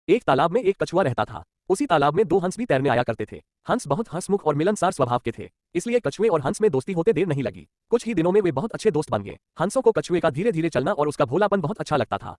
एक तालाब में एक कछुआ रहता था। उसी तालाब में दो हंस भी तैरने आया करते थे। हंस बहुत हंसमुख और मिलनसार स्वभाव के थे, इसलिए कछुए और हंस में दोस्ती होते देर नहीं लगी। कुछ ही दिनों में वे बहुत अच्छे दोस्त बन गए। हंसों को कछुए का धीरे धीरे चलना और उसका भोलापन बहुत अच्छा लगता था।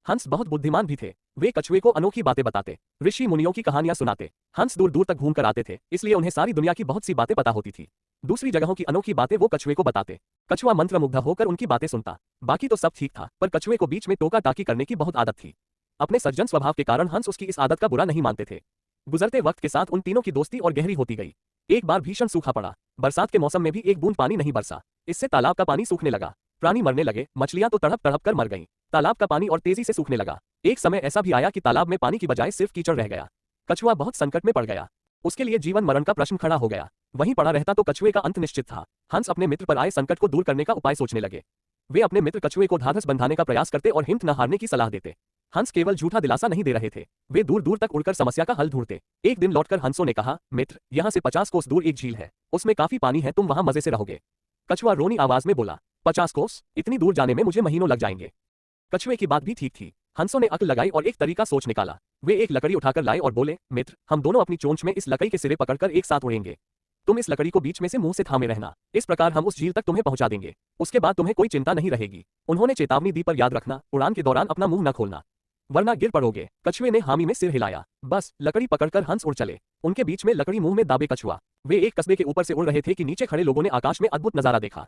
हंस बहुत बुद्धिमान भी थे। वे कछुए को अनोखी बातें बताते, ऋषि मुनियों की कहानियां सुनाते। हंस दूर दूर तक घूम कर आते थे, इसलिए उन्हें सारी दुनिया की बहुत सी बातें पता होती थी। दूसरी जगहों की अनोखी बातें वो कछुए को बताते। कछुआ मंत्रमुग्ध होकर उनकी बातें सुनता। बाकी तो सब ठीक था, पर कछुए को बीच में टोका टाकी करने की बहुत आदत थी। अपने सज्जन स्वभाव के कारण हंस उसकी इस आदत का बुरा नहीं मानते थे। गुजरते वक्त के साथ उन तीनों की दोस्ती और गहरी होती गई। एक बार भीषण सूखा पड़ा। बरसात के मौसम में भी एक बूंद पानी नहीं बरसा। इससे तालाब का पानी सूखने लगा। प्राणी मरने लगे, मछलियां तो तड़प तड़प कर मर गईं। तालाब का पानी और तेजी से सूखने लगा। एक समय ऐसा भी आया कि तालाब में पानी की बजाय सिर्फ कीचड़ रह गया। कछुआ बहुत संकट में पड़ गया। उसके लिए जीवन मरण का प्रश्न खड़ा हो गया। वहीं पड़ा रहता तो कछुए का अंत निश्चित था। हंस अपने मित्र पर आए संकट को दूर करने का उपाय सोचने लगे। वे अपने मित्र कछुए को ढाढ़स बंधाने का प्रयास करते और हिम्मत न हारने की सलाह देते। हंस केवल झूठा दिलासा नहीं दे रहे थे, वे दूर दूर तक उड़कर समस्या का हल ढूंढते। एक दिन लौटकर हंसों ने कहा, मित्र, यहाँ से 50 कोस दूर एक झील है, उसमें काफी पानी है, तुम वहां मजे से रहोगे। कछुआ रोनी आवाज में बोला, 50 कोस? इतनी दूर जाने में मुझे महीनों लग जाएंगे। कछुए की बात भी ठीक थी। हंसों ने अक्ल लगाई और एक तरीका सोच निकाला। वे एक लकड़ी उठाकर लाए और बोले, मित्र, हम दोनों अपनी चोंच में इस लकड़ी के सिरे पकड़कर एक साथ उड़ेंगे। तुम इस लकड़ी को बीच में से मुंह से थामे रहना, इस प्रकार हम उस झील तक तुम्हें पहुंचा देंगे। उसके बाद तुम्हें कोई चिंता नहीं रहेगी। उन्होंने चेतावनी दी, पर याद रखना, उड़ान के दौरान अपना मुंह न खोलना, वरना गिर पड़ोगे। कछुए ने हामी में सिर हिलाया। बस लकड़ी पकड़कर हंस उड़ चले। उनके बीच में लकड़ी मुंह में दाबे कछुआ। वे एक कस्बे के ऊपर से उड़ रहे थे कि नीचे खड़े लोगों ने आकाश में अद्भुत नजारा देखा।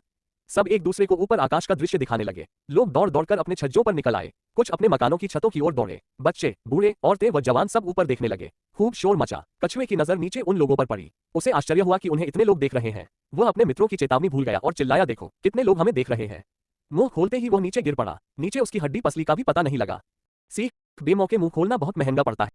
सब एक दूसरे को ऊपर आकाश का दृश्य दिखाने लगे। लोग दौड़ दौड़कर अपने छज्जों पर निकल आए। कुछ अपने मकानों की छतों की ओर दौड़े। बच्चे, बूढ़े, औरतें व जवान सब ऊपर देखने लगे। खूब शोर मचा। कछुए की नजर नीचे उन लोगों पर पड़ी। उसे आश्चर्य हुआ कि उन्हें इतने लोग देख रहे हैं। वह अपने मित्रों की चेतावनी भूल गया और चिल्लाया, देखो कितने लोग हमें देख रहे हैं। मुंह खोलते ही वो नीचे गिर पड़ा। नीचे उसकी हड्डी पसली का भी पता नहीं लगा। सीख, बेमौके मुंह खोलना बहुत महंगा पड़ता है।